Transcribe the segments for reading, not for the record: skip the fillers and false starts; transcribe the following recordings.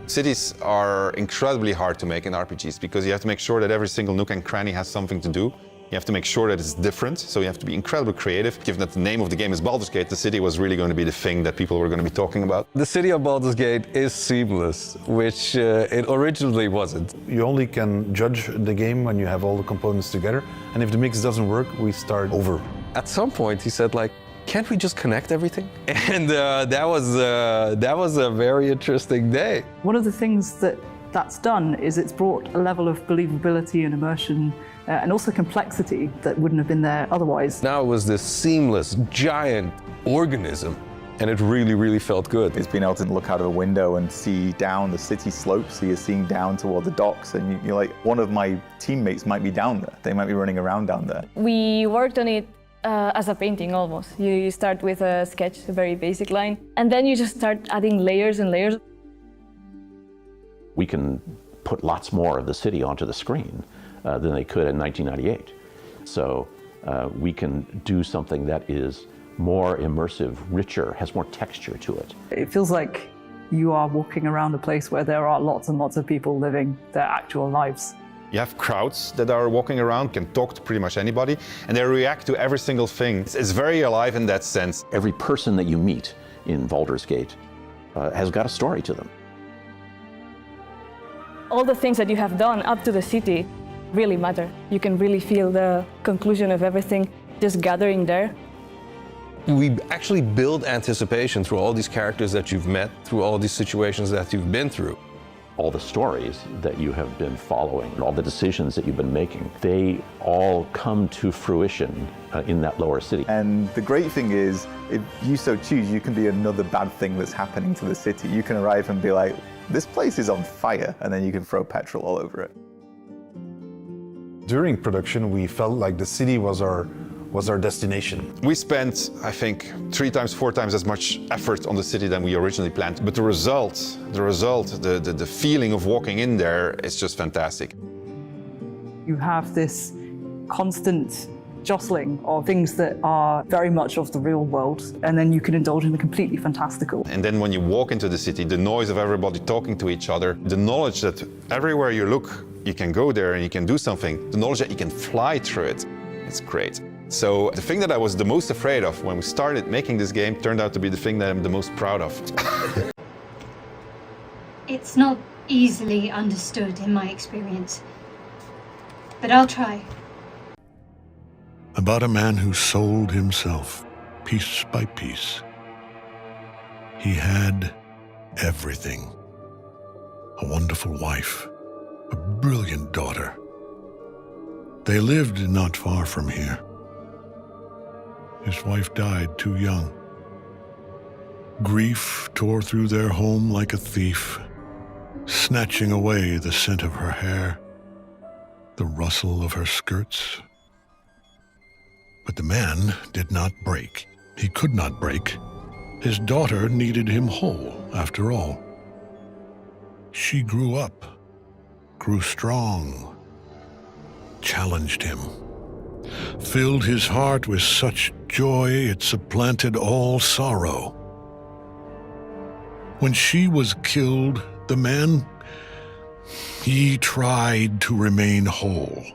Cities are incredibly hard to make in RPGs because you have to make sure that every single nook and cranny has something to do. You have to make sure that it's different, so you have to be incredibly creative. Given that the name of the game is Baldur's Gate, the city was really going to be the thing that people were going to be talking about. The city of Baldur's Gate is seamless, which it originally wasn't. You only can judge the game when you have all the components together, and if the mix doesn't work, we start over. At some point, he said, like, can't we just connect everything? And that was a very interesting day. One of the things that's done is it's brought a level of believability and immersion and also complexity that wouldn't have been there otherwise. Now it was this seamless, giant organism, and it really, really felt good. It's being able to look out of a window and see down the city slope, so you're seeing down toward the docks, and you're like, one of my teammates might be down there. They might be running around down there. We worked on it as a painting almost. You start with a sketch, a very basic line, and then you just start adding layers and layers. We can put lots more of the city onto the screen than they could in 1998. So we can do something that is more immersive, richer, has more texture to it. It feels like you are walking around a place where there are lots and lots of people living their actual lives. You have crowds that are walking around, can talk to pretty much anybody, and they react to every single thing. It's very alive in that sense. Every person that you meet in Baldur's Gate has got a story to them. All the things that you have done up to the city really matter. You can really feel the conclusion of everything just gathering there. We actually build anticipation through all these characters that you've met, through all these situations that you've been through. All the stories that you have been following, all the decisions that you've been making, they all come to fruition in that lower city. And the great thing is, if you so choose, you can be another bad thing that's happening to the city. You can arrive and be like, this place is on fire, and then you can throw petrol all over it. During production, we felt like the city was our destination. We spent, I think, 3 times, 4 times as much effort on the city than we originally planned. But the result, the feeling of walking in there is just fantastic. You have this constant jostling of things that are very much of the real world, and then you can indulge in the completely fantastical. And then when you walk into the city, the noise of everybody talking to each other, the knowledge that everywhere you look, you can go there and you can do something, the knowledge that you can fly through it, it's great. So the thing that I was the most afraid of when we started making this game turned out to be the thing that I'm the most proud of. It's not easily understood in my experience, but I'll try. About a man who sold himself piece by piece. He had everything. A wonderful wife, a brilliant daughter. They lived not far from here. His wife died too young. Grief tore through their home like a thief, snatching away the scent of her hair, the rustle of her skirts. But the man did not break. He could not break. His daughter needed him whole, after all. She grew up, grew strong, challenged him, filled his heart with such joy it supplanted all sorrow. When she was killed, the man, he tried to remain whole.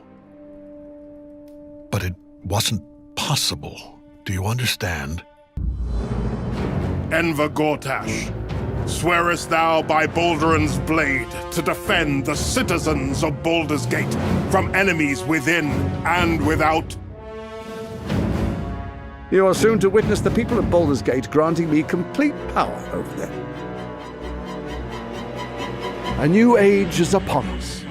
But it wasn't possible. Do you understand? Enver Gortash, swearest thou by Balduran's blade to defend the citizens of Baldur's Gate from enemies within and without? You are soon to witness the people of Baldur's Gate granting me complete power over them. A new age is upon us.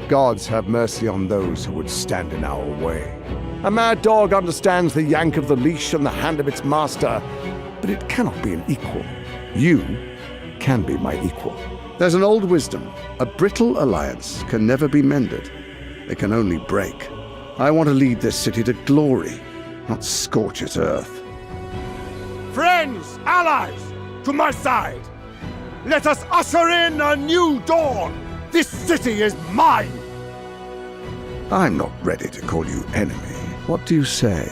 Gods have mercy on those who would stand in our way. A mad dog understands the yank of the leash on the hand of its master, but it cannot be an equal. You can be my equal. There's an old wisdom. A brittle alliance can never be mended. It can only break. I want to lead this city to glory, not scorch its earth. Friends, allies, to my side! Let us usher in a new dawn! This city is mine! I'm not ready to call you enemy. What do you say?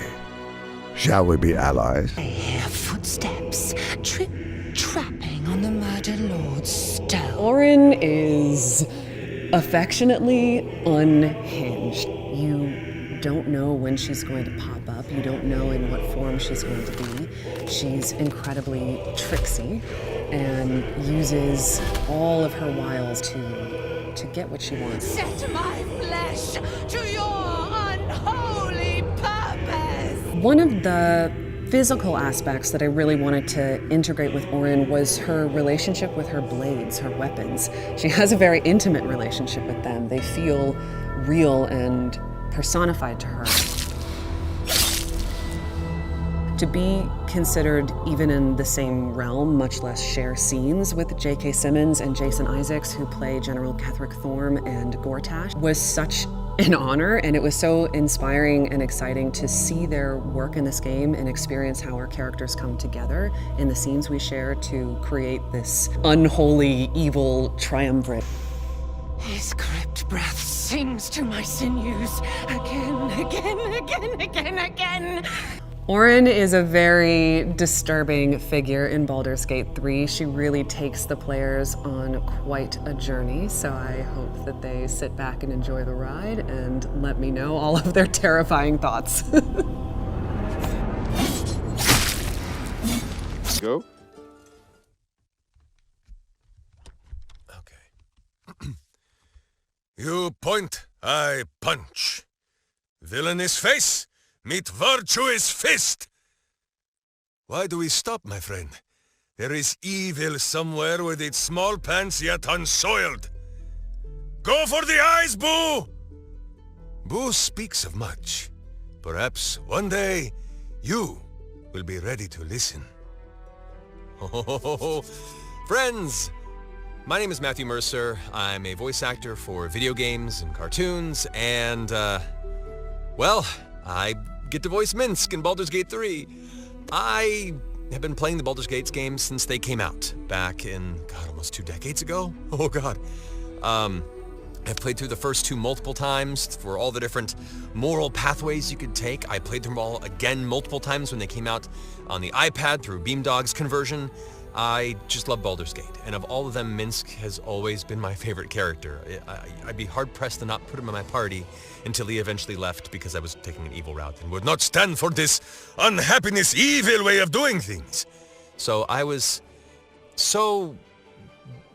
Shall we be allies? I hear footsteps, trip-trapping on the the Murder Lord's stone. Orin is affectionately unhinged. You don't know when she's going to pop up. You don't know in what form she's going to be. She's incredibly tricksy and uses all of her wiles to get what she wants. Set my flesh to your unholy purpose! One of the physical aspects that I really wanted to integrate with Orin was her relationship with her blades, her weapons. She has a very intimate relationship with them. They feel real and personified to her. To be considered even in the same realm, much less share scenes with J.K. Simmons and Jason Isaacs, who play General Ketherick Thorm and Gortash, was such an honor, and it was so inspiring and exciting to see their work in this game and experience how our characters come together in the scenes we share to create this unholy, evil triumvirate. His crypt breath sings to my sinews again. Orin is a very disturbing figure in Baldur's Gate 3. She really takes the players on quite a journey, so I hope that they sit back and enjoy the ride and let me know all of their terrifying thoughts. Go. You point, I punch. Villainous face, meet virtuous fist. Why do we stop, my friend? There is evil somewhere with its small pants yet unsoiled. Go for the eyes, Boo! Boo speaks of much. Perhaps one day, you will be ready to listen. Oh, friends! My name is Matthew Mercer. I'm a voice actor for video games and cartoons, and, well, I get to voice Minsc in Baldur's Gate 3. I have been playing the Baldur's Gate games since they came out, back in, God, almost 2 decades ago? Oh, God. I've played through the first 2 multiple times for all the different moral pathways you could take. I played them all again multiple times when they came out on the iPad through Beamdog's conversion. I just love Baldur's Gate, and of all of them, Minsc has always been my favorite character. I'd be hard-pressed to not put him in my party until he eventually left because I was taking an evil route and would not stand for this unhappiness, evil way of doing things. So I was so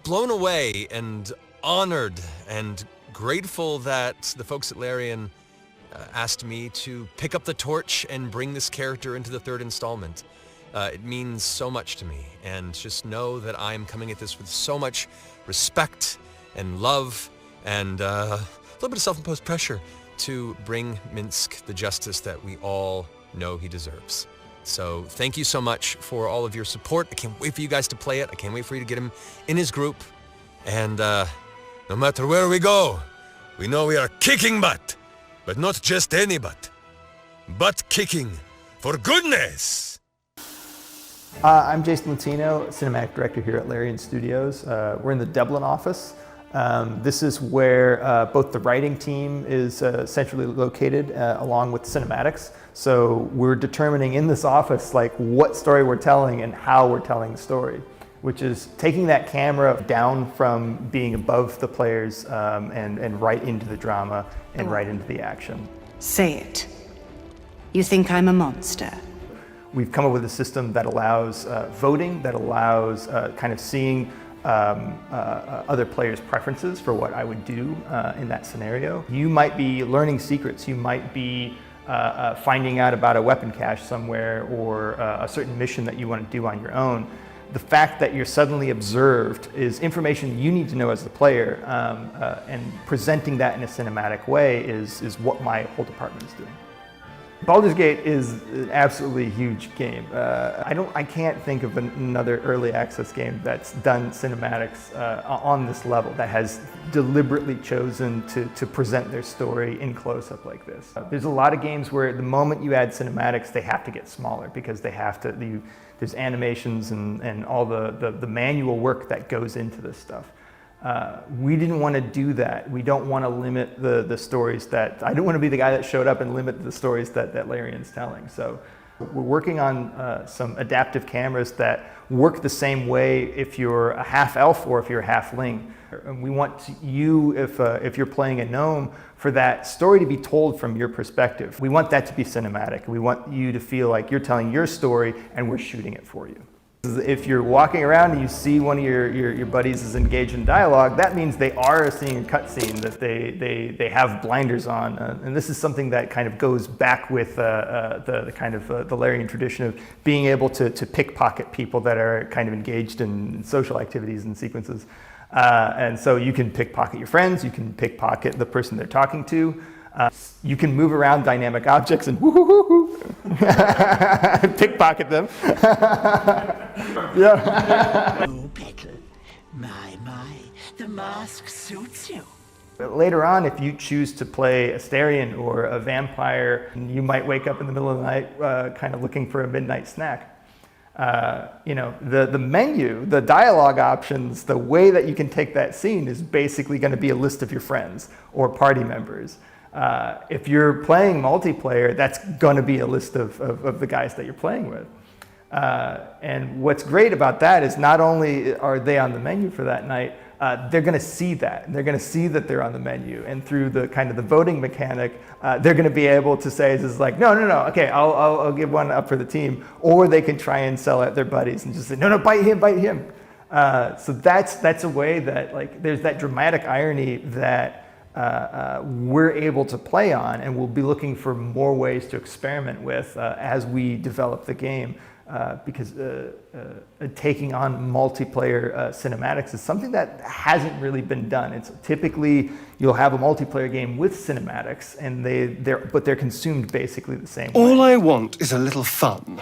blown away and honored and grateful that the folks at Larian asked me to pick up the torch and bring this character into the 3rd installment. It means so much to me, and just know that I am coming at this with so much respect and love and a little bit of self-imposed pressure to bring Minsc the justice that we all know he deserves. So thank you so much for all of your support. I can't wait for you guys to play it. I can't wait for you to get him in his group. And no matter where we go, we know we are kicking butt, but not just any butt. Butt kicking for goodness. I'm Jason Latino, Cinematic Director here at Larian Studios. We're in the Dublin office. This is where both the writing team is centrally located along with cinematics. So we're determining in this office like what story we're telling and how we're telling the story, which is taking that camera down from being above the players and right into the drama and right into the action. Say it. You think I'm a monster? We've come up with a system that allows voting, that allows kind of seeing other players' preferences for what I would do in that scenario. You might be learning secrets. You might be finding out about a weapon cache somewhere or a certain mission that you want to do on your own. The fact that you're suddenly observed is information you need to know as the player, and presenting that in a cinematic way is what my whole department is doing. Baldur's Gate is an absolutely huge game. I can't think of another early access game that's done cinematics on this level, that has deliberately chosen to present their story in close-up like this. There's a lot of games where the moment you add cinematics, they have to get smaller because they have to, there's animations and all the manual work that goes into this stuff. We didn't want to do that. We don't want to limit the stories that, I don't want to be the guy that showed up and limit the stories that Larian's telling. So We're working on some adaptive cameras that work the same way if you're a half elf or if you're a halfling. And we want you, if you're playing a gnome, for that story to be told from your perspective. We want that to be cinematic. We want you to feel like you're telling your story and we're shooting it for you. If you're walking around and you see one of your buddies is engaged in dialogue, that means they are seeing a cutscene, that they have blinders on. And this is something that kind of goes back with the kind of the Larian tradition of being able to pickpocket people that are kind of engaged in social activities and sequences. And so you can pickpocket your friends, you can pickpocket the person they're talking to. You can move around dynamic objects and pickpocket them. Yeah. Oh, Petal. My, the mask suits you. But later on, if you choose to play a Starian or a vampire, you might wake up in the middle of the night kind of looking for a midnight snack. You know, the menu, the dialogue options, the way that you can take that scene is basically going to be a list of your friends or party members. If you're playing multiplayer, that's going to be a list of the guys that you're playing with. And what's great about that is not only are they on the menu for that night, they're going to see that. And they're going to see that they're on the menu. And through the kind of the voting mechanic, they're going to be able to say, this is like, no, okay, I'll give one up for the team. Or they can try and sell at their buddies and just say, no, bite him. So that's a way that, like, there's that dramatic irony that we're able to play on, and we'll be looking for more ways to experiment with as we develop the game, because taking on multiplayer cinematics is something that hasn't really been done. It's typically you'll have a multiplayer game with cinematics, and they're consumed basically the same way. All I want is a little fun.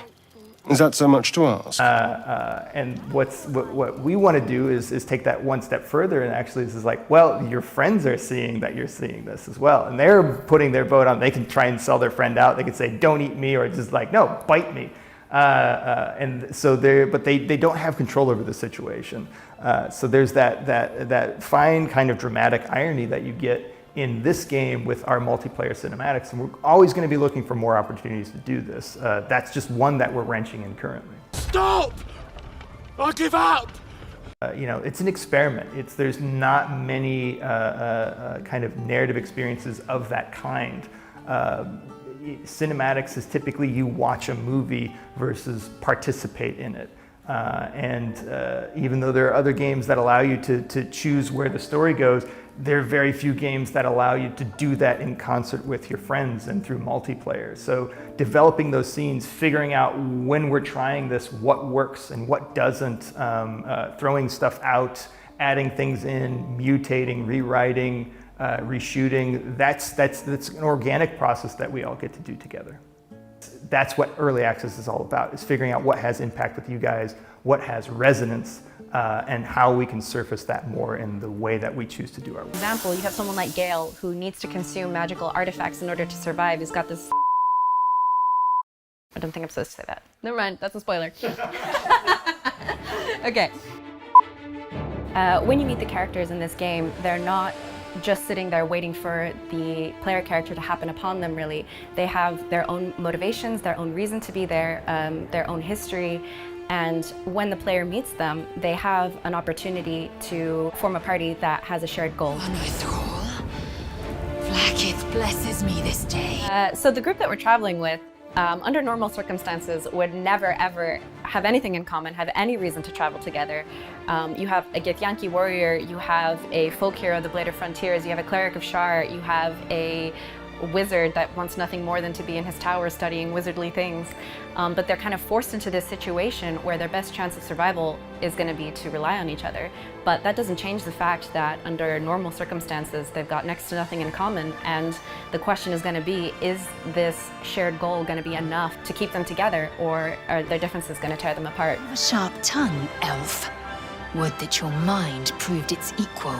Is that so much to ask? And what we want to do is take that one step further, and actually this is like, well, your friends are seeing that you're seeing this as well, and they're putting their vote on. They can try and sell their friend out. They can say, don't eat me, or just like, no, bite me. And so they don't have control over the situation. So there's that fine kind of dramatic irony that you get in this game with our multiplayer cinematics, and we're always going to be looking for more opportunities to do this. That's just one that we're wrenching in currently. Stop! I give up! You know, it's an experiment. There's not many kind of narrative experiences of that kind. Cinematics is typically you watch a movie versus participate in it. And even though there are other games that allow you to choose where the story goes, there are very few games that allow you to do that in concert with your friends and through multiplayer. So developing those scenes, figuring out when we're trying this, what works and what doesn't, throwing stuff out, adding things in, mutating, rewriting, reshooting, that's an organic process that we all get to do together. That's what early access is all about, is figuring out what has impact with you guys, what has resonance, and how we can surface that more in the way that we choose to do our work. For example, you have someone like Gale who needs to consume magical artifacts in order to survive. He's got this... I don't think I'm supposed to say that. Never mind, that's a spoiler. Okay. When you meet the characters in this game, they're not just sitting there waiting for the player character to happen upon them, really. They have their own motivations, their own reason to be there, their own history, and when the player meets them, they have an opportunity to form a party that has a shared goal. Blackith blesses me this day. So the group that we're traveling with, under normal circumstances, would never ever have anything in common, have any reason to travel together. You have a Githyanki warrior, you have a folk hero of the Blade of Frontiers, you have a cleric of Shar, you have a wizard that wants nothing more than to be in his tower studying wizardly things. But they're kind of forced into this situation where their best chance of survival is going to be to rely on each other. But that doesn't change the fact that under normal circumstances, they've got next to nothing in common. And the question is going to be, is this shared goal going to be enough to keep them together, or are their differences going to tear them apart? A sharp tongue, elf. Would that your mind proved its equal.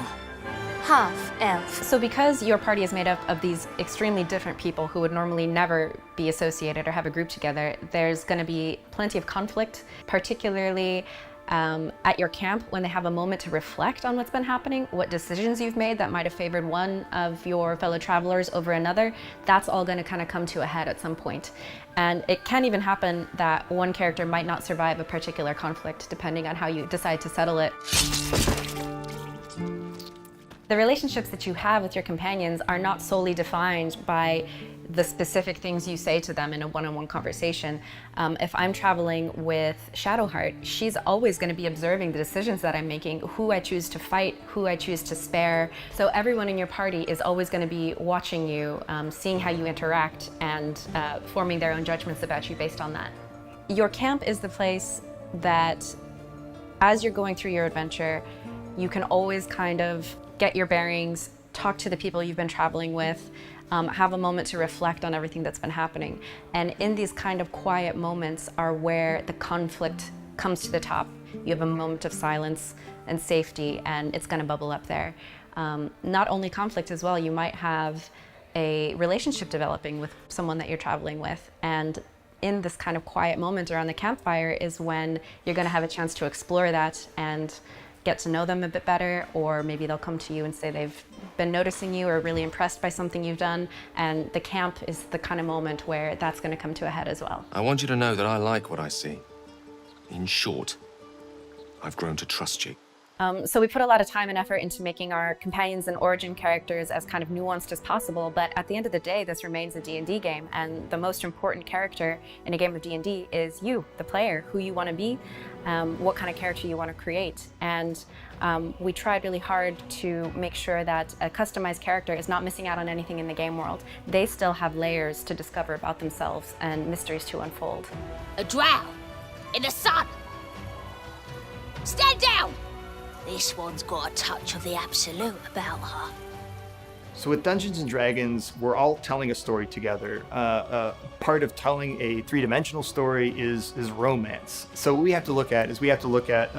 Half-elf. So because your party is made up of these extremely different people who would normally never be associated or have a group together, there's going to be plenty of conflict, particularly At your camp, when they have a moment to reflect on what's been happening, what decisions you've made that might have favored one of your fellow travelers over another, that's all going to kind of come to a head at some point. And it can even happen that one character might not survive a particular conflict, depending on how you decide to settle it. The relationships that you have with your companions are not solely defined by the specific things you say to them in a one-on-one conversation. If I'm traveling with Shadowheart, she's always going to be observing the decisions that I'm making, who I choose to fight, who I choose to spare. So everyone in your party is always going to be watching you, seeing how you interact, and forming their own judgments about you based on that. Your camp is the place that, as you're going through your adventure, you can always kind of get your bearings, talk to the people you've been traveling with, have a moment to reflect on everything that's been happening. And in these kind of quiet moments are where the conflict comes to the top. You have a moment of silence and safety, and it's going to bubble up there. Not only conflict as well, you might have a relationship developing with someone that you're traveling with. And in this kind of quiet moment around the campfire is when you're going to have a chance to explore that and get to know them a bit better, or maybe they'll come to you and say they've been noticing you or really impressed by something you've done, and the camp is the kind of moment where that's going to come to a head as well. I want you to know that I like what I see. In short, I've grown to trust you. So we put a lot of time and effort into making our companions and origin characters as kind of nuanced as possible, but at the end of the day, this remains a D&D game, and the most important character in a game of D&D is you, the player, who you want to be, what kind of character you want to create. And we tried really hard to make sure that a customized character is not missing out on anything in the game world. They still have layers to discover about themselves and mysteries to unfold. A drow in the sun. Stand down! This one's got a touch of the absolute about her. So with Dungeons & Dragons, we're all telling a story together. Part of telling a three-dimensional story is romance. So what we have to look at is we have to look at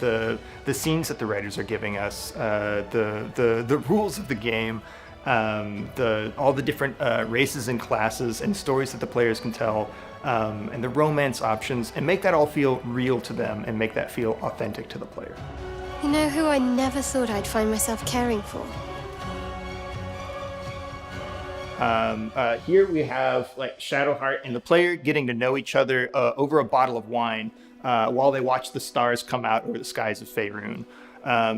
the scenes that the writers are giving us, the rules of the game, all the different races and classes and stories that the players can tell, and the romance options, and make that all feel real to them and make that feel authentic to the player. You know who I never thought I'd find myself caring for? Here we have like Shadowheart and the player getting to know each other over a bottle of wine while they watch the stars come out over the skies of Faerun.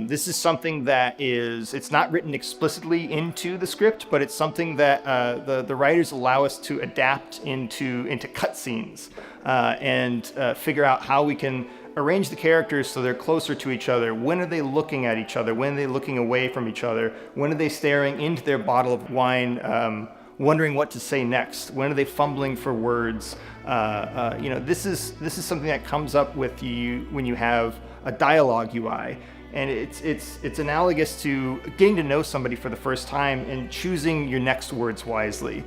This is something that it's not written explicitly into the script, but it's something that the writers allow us to adapt into cutscenes and figure out how we can arrange the characters so they're closer to each other. When are they looking at each other? When are they looking away from each other? When are they staring into their bottle of wine, wondering what to say next? When are they fumbling for words? This is something that comes up with you when you have a dialogue UI. And it's analogous to getting to know somebody for the first time and choosing your next words wisely.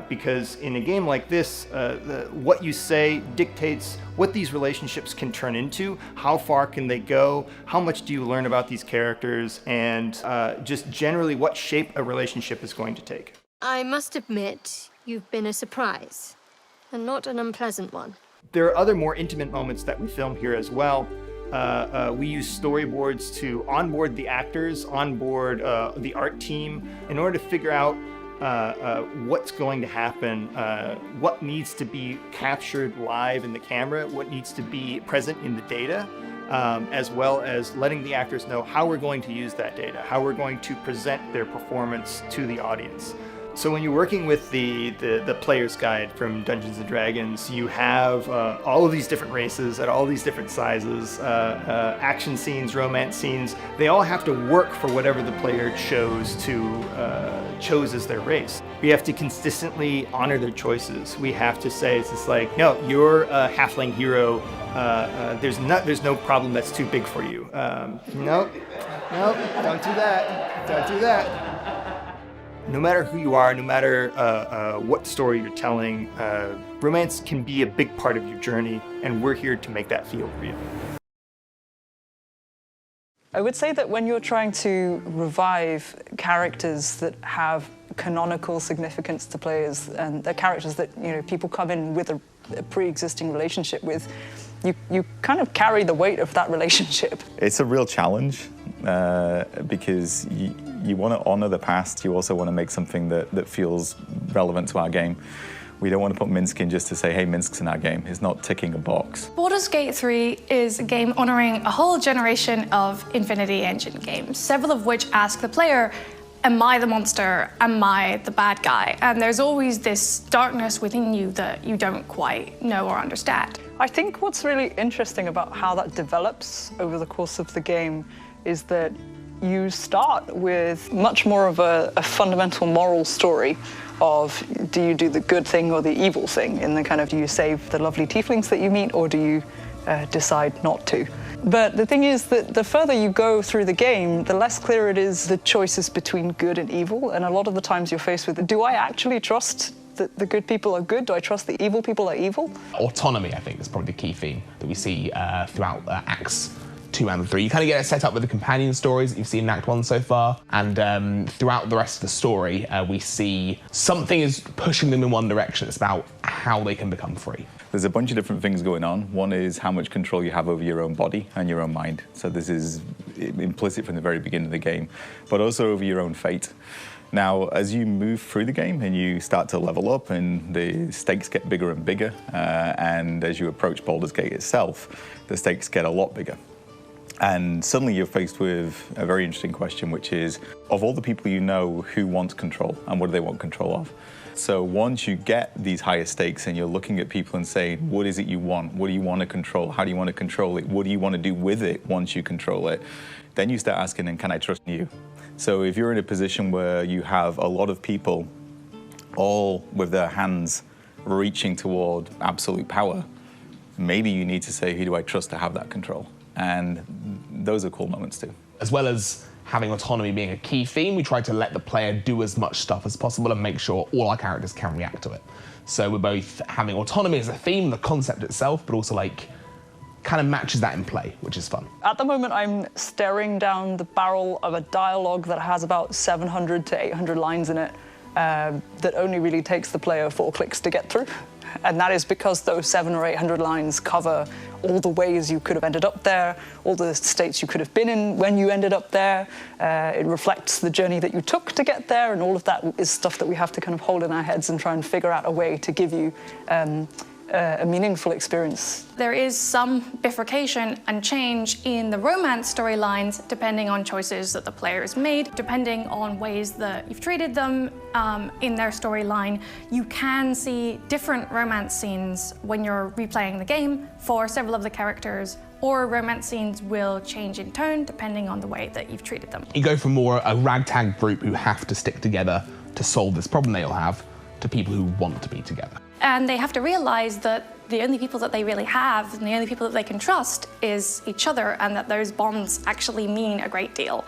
Because in a game like this, what you say dictates what these relationships can turn into, how far can they go, how much do you learn about these characters, and just generally what shape a relationship is going to take. I must admit, you've been a surprise, and not an unpleasant one. There are other more intimate moments that we film here as well. We use storyboards to onboard the actors, onboard the art team, in order to figure out what's going to happen, what needs to be captured live in the camera, what needs to be present in the data, as well as letting the actors know how we're going to use that data, how we're going to present their performance to the audience. So when you're working with the player's guide from Dungeons & Dragons, you have all of these different races at all these different sizes, action scenes, romance scenes. They all have to work for whatever the player chose as their race. We have to consistently honor their choices. We have to say, it's just like, no, you're a halfling hero. There's no problem that's too big for you. Nope, don't do that. Don't do that. No matter who you are, no matter what story you're telling, romance can be a big part of your journey, and we're here to make that feel real. I would say that when you're trying to revive characters that have canonical significance to players, and they're characters that people come in with a pre-existing relationship with, you kind of carry the weight of that relationship. It's a real challenge because you want to honor the past. You also want to make something that feels relevant to our game. We don't want to put Minsc in just to say, hey, Minsc's in our game. It's not ticking a box. Baldur's Gate 3 is a game honoring a whole generation of Infinity Engine games, several of which ask the player, am I the monster? Am I the bad guy? And there's always this darkness within you that you don't quite know or understand. I think what's really interesting about how that develops over the course of the game is that you start with much more of a fundamental moral story of do you do the good thing or the evil thing in the kind of do you save the lovely tieflings that you meet or do you decide not to. But the thing is that the further you go through the game, the less clear it is the choices between good and evil. And a lot of the times you're faced with, do I actually trust that the good people are good? Do I trust the evil people are evil? Autonomy, I think, is probably the key theme that we see throughout Acts 2 and 3. You kind of get it set up with the companion stories that you've seen in Act 1 so far, and throughout the rest of the story, we see something is pushing them in one direction. It's about how they can become free. There's a bunch of different things going on. One is how much control you have over your own body and your own mind. So this is implicit from the very beginning of the game, but also over your own fate. Now, as you move through the game and you start to level up and the stakes get bigger and bigger, and as you approach Baldur's Gate itself, the stakes get a lot bigger. And suddenly you're faced with a very interesting question, which is, of all the people you know, who wants control and what do they want control of? So once you get these higher stakes and you're looking at people and saying, what is it you want? What do you want to control? How do you want to control it? What do you want to do with it once you control it? Then you start asking, and can I trust you? So if you're in a position where you have a lot of people all with their hands reaching toward absolute power, maybe you need to say, who do I trust to have that control? And those are cool moments too. As well as having autonomy being a key theme, we try to let the player do as much stuff as possible and make sure all our characters can react to it. So we're both having autonomy as a theme, the concept itself, but also like kind of matches that in play, which is fun. At the moment, I'm staring down the barrel of a dialogue that has about 700 to 800 lines in it that only really takes the player 4 clicks to get through. And that is because those 700 or 800 lines cover all the ways you could have ended up there, all the states you could have been in when you ended up there. It reflects the journey that you took to get there, and all of that is stuff that we have to kind of hold in our heads and try and figure out a way to give you a meaningful experience. There is some bifurcation and change in the romance storylines depending on choices that the player has made, depending on ways that you've treated them in their storyline. You can see different romance scenes when you're replaying the game for several of the characters, or romance scenes will change in tone depending on the way that you've treated them. You go from more a ragtag group who have to stick together to solve this problem they all have, to people who want to be together. And they have to realize that the only people that they really have and the only people that they can trust is each other, and that those bonds actually mean a great deal.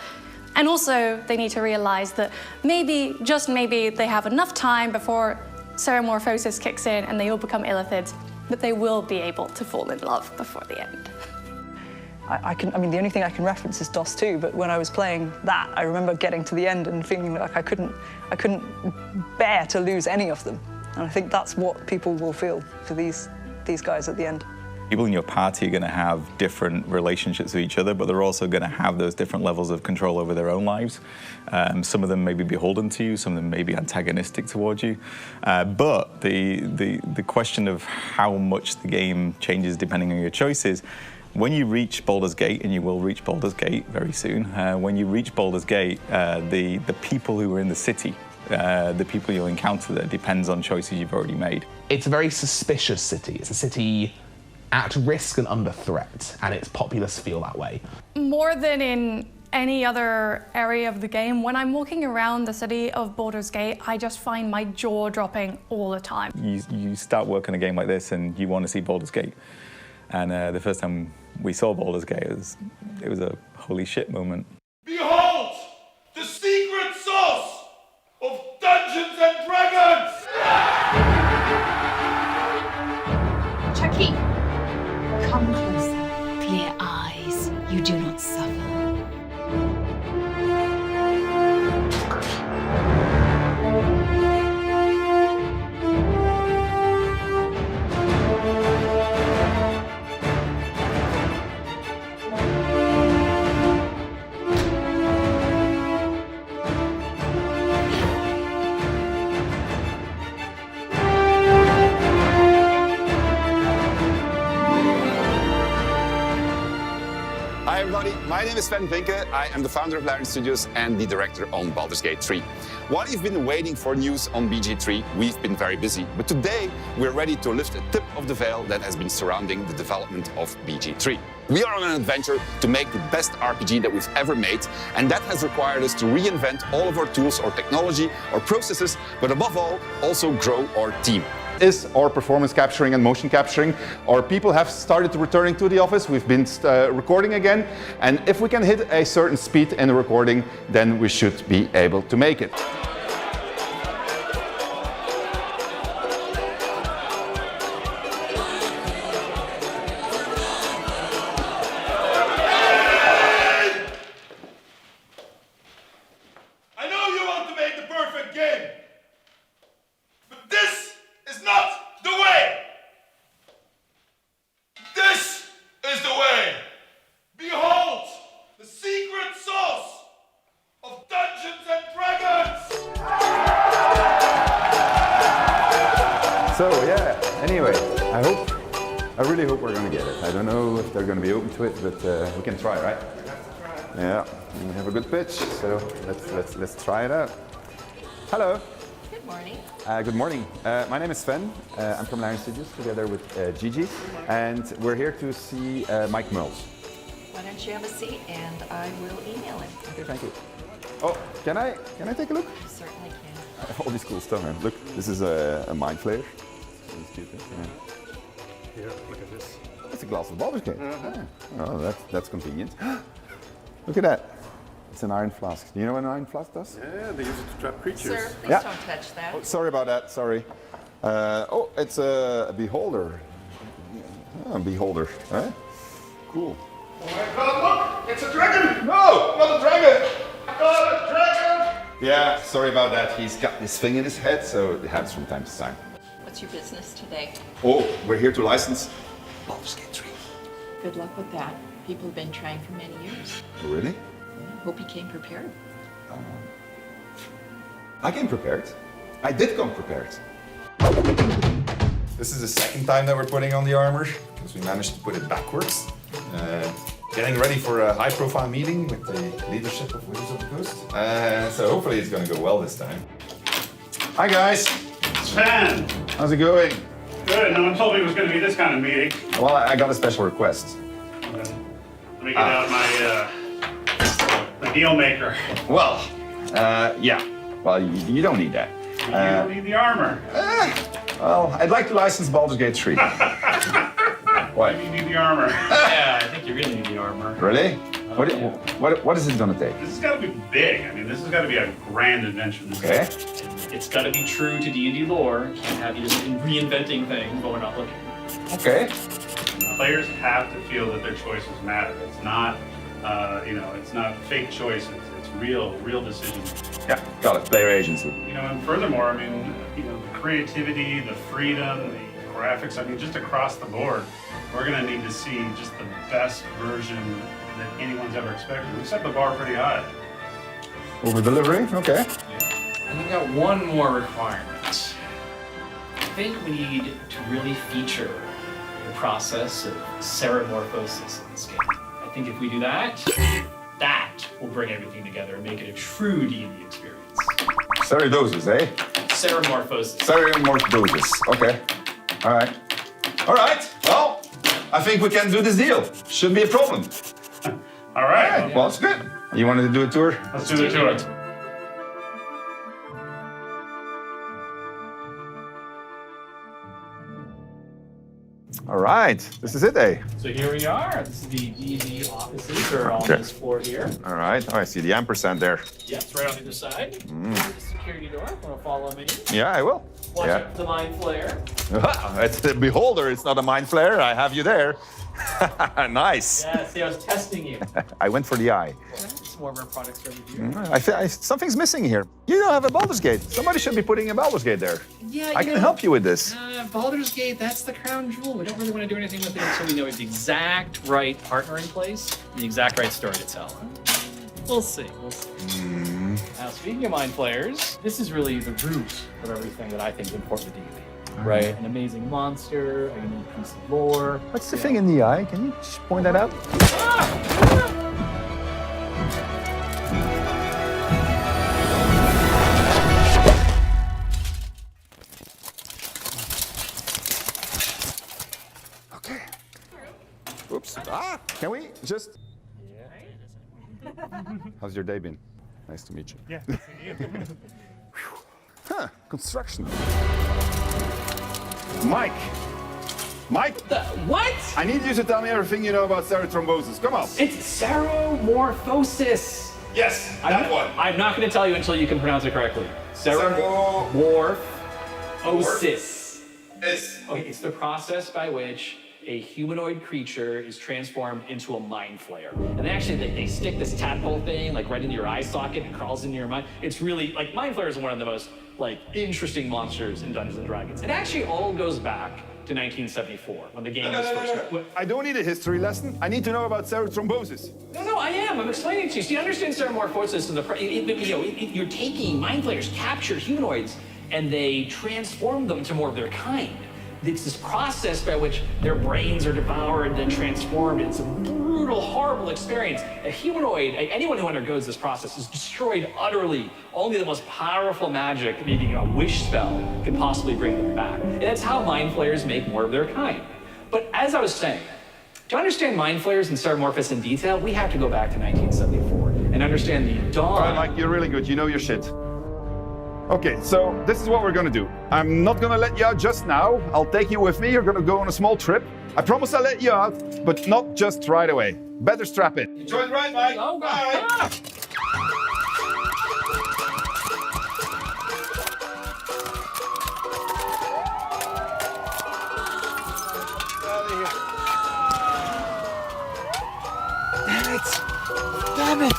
And also, they need to realize that maybe, just maybe, they have enough time before seromorphosis kicks in and they all become illithid, that they will be able to fall in love before the end. I mean, the only thing I can reference is DOS 2, but when I was playing that, I remember getting to the end and feeling like I couldn't bear to lose any of them. And I think that's what people will feel for these guys at the end. People in your party are going to have different relationships with each other, but they're also going to have those different levels of control over their own lives. Some of them may be beholden to you, some of them may be antagonistic towards you. But the question of how much the game changes depending on your choices, when you reach Baldur's Gate, and you will reach Baldur's Gate very soon, when you reach Baldur's Gate, the people who are in the city, the people you'll encounter there, depends on choices you've already made. It's a very suspicious city. It's a city at risk and under threat, and its populace feel that way. More than in any other area of the game, when I'm walking around the city of Baldur's Gate, I just find my jaw dropping all the time. You start working a game like this and you want to see Baldur's Gate. And the first time we saw Baldur's Gate, it was a holy shit moment. Behold, the secret sauce of Dungeons and Dragons! Chucky, come closer. Clear eyes, you do not suffer. name is Sven Vinke. I am the founder of Larian Studios and the director on Baldur's Gate 3. While you've been waiting for news on BG3, we've been very busy. But today, we're ready to lift a tip of the veil that has been surrounding the development of BG3. We are on an adventure to make the best RPG that we've ever made, and that has required us to reinvent all of our tools, our technology, our processes, but above all, also grow our team. Is our performance capturing and motion capturing. Our people have started returning to the office. We've been recording again, and if we can hit a certain speed in the recording, then we should be able to make it. I know you want to make the perfect game, but this is not the way! This is the way! Behold, the secret sauce of Dungeons and Dragons! So yeah, anyway, I really hope we're gonna get it. I don't know if they're gonna be open to it, but we can try, right? Yeah, and we have a good pitch, so let's try it out. Hello. Good morning. Good morning. My name is Sven. I'm from Larian Studios together with Gigi, and we're here to see Mike Mills. Why don't you have a seat and I will email him. Okay, thank you. Oh, can I take a look? You certainly can. All this cool stuff, man. Look, this is a mind flayer. It's cute, yeah. Here, look at this. It's a glass of Baldur's Gate. Oh, that's convenient. Look at that. It's an iron flask. Do you know what an iron flask does? Yeah, they use it to trap creatures. Sir, please don't touch that. Oh, sorry about that, sorry. Oh, it's a beholder. A beholder, right? Cool. Oh my god, look! It's a dragon! No, not a dragon! I got a dragon! Yeah, sorry about that. He's got this thing in his head, so it happens from time to time. What's your business today? Oh, we're here to license Baldur's Gate 3. Good luck with that. People have been trying for many years. Really? Hope you came prepared. I came prepared. I did come prepared. This is the second time that we're putting on the armor, because we managed to put it backwards. Getting ready for a high-profile meeting with the leadership of Wizards of the Coast. So hopefully it's going to go well this time. Hi guys. Sven! How's it going? Good. No one told me it was going to be this kind of meeting. Well, I got a special request. Let me get out my deal maker. Well, yeah. Well, you don't need that. You don't need the armor. Well, I'd like to license Baldur's Gate 3. What? You need the armor. Yeah, I think you really need the armor. Really? What is it going to take? This has got to be big. I mean, this has got to be a grand adventure. Okay. It's got to be true to D&D lore. Can't have you just reinventing things when we're not looking. Okay. Players have to feel that their choices matter. It's not, it's not fake choices. It's real decisions. Yeah, got it. Player agency. And furthermore, I mean, the creativity, the freedom, the graphics. I mean, just across the board, we're going to need to see just the best version that anyone's ever expected. We set the bar pretty high. Over delivery? Okay. And we've got one more requirement. I think we need to really feature the process of ceramorphosis in this game. I think if we do that, that will bring everything together and make it a true D&D experience. Ceridoses, eh? Ceramorphosis. Ceramorphosis. Okay. All right. All right. Well, I think we can do this deal. Shouldn't be a problem. All right. Well, it's good. You wanted to do a tour? Let's do the tour. All right. This is it, eh? So here we are. This is the D&D offices. They're on this floor here. All right. Oh, I see the ampersand there. Yeah, it's right on the other side. The security door. Want to follow me? Yeah, I will. Watch out for the mind flare. It's the beholder. It's not a mind flare. I have you there. Nice. Yeah, see, I was testing you. I went for the eye. Some more of our products over here. Something's missing here. You don't have a Baldur's Gate. Somebody should be putting a Baldur's Gate there. Yeah, I can help you with this. Baldur's Gate, that's the crown jewel. We don't really want to do anything with it until we know we have the exact right partner in place, and the exact right story to tell. We'll see. Now, speaking of mind flayers, this is really the root of everything that I think is important to D&D. Right? An amazing monster, a unique piece of lore. What's the thing in the eye? Can you just point that out? Can we just... How's your day been? Nice to meet you. Yeah, Huh, construction. Mike! Mike! What? I need you to tell me everything you know about serothrombosis. Come on. It's seromorphosis. Yes, that one. I'm not going to tell you until you can pronounce it correctly. Seromorphosis. Okay, it's the process by which a humanoid creature is transformed into a mind flayer. And they stick this tadpole thing like right into your eye socket and crawls into your mind. It's really, like, mind flayer is one of the most, like, interesting monsters in Dungeons & Dragons. It actually all goes back to 1974 when the game was first. I don't need a history lesson. I need to know about serothrombosis. No, I am. I'm explaining it to you. So you understand seromorphosis and you're taking mind flayers, capture humanoids, and they transform them to more of their kind. It's this process by which their brains are devoured, then transformed. It's a brutal, horrible experience. A humanoid, anyone who undergoes this process is destroyed utterly. Only the most powerful magic, maybe a wish spell, can possibly bring them back. And that's how mind flayers make more of their kind. But as I was saying, to understand mind flayers and seromorphosis in detail, we have to go back to 1974 and understand the dawn. All right, Mike, you're really good. You know your shit. Okay, so this is what we're gonna do. I'm not gonna let you out just now. I'll take you with me. You're gonna go on a small trip. I promise I'll let you out, but not just right away. Better strap in. Enjoy the ride, Mike. Oh, Bye. Damn it! Damn it!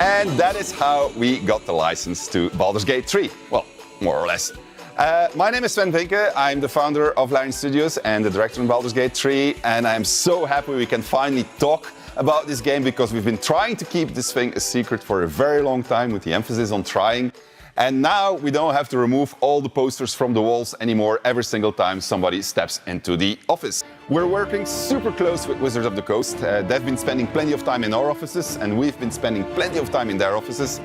And that is how we got the license to Baldur's Gate 3. Well, more or less. My name is Sven Vinke. I'm the founder of Larian Studios and the director of Baldur's Gate 3. And I'm so happy we can finally talk about this game because we've been trying to keep this thing a secret for a very long time with the emphasis on trying. And now we don't have to remove all the posters from the walls anymore every single time somebody steps into the office. We're working super close with Wizards of the Coast. They've been spending plenty of time in our offices and we've been spending plenty of time in their offices.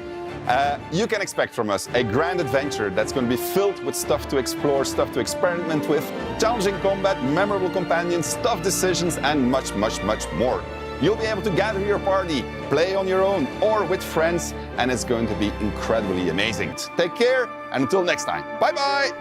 You can expect from us a grand adventure that's going to be filled with stuff to explore, stuff to experiment with, challenging combat, memorable companions, tough decisions, and much, much, much more. You'll be able to gather your party, play on your own or with friends, and it's going to be incredibly amazing. Take care, and until next time, bye-bye!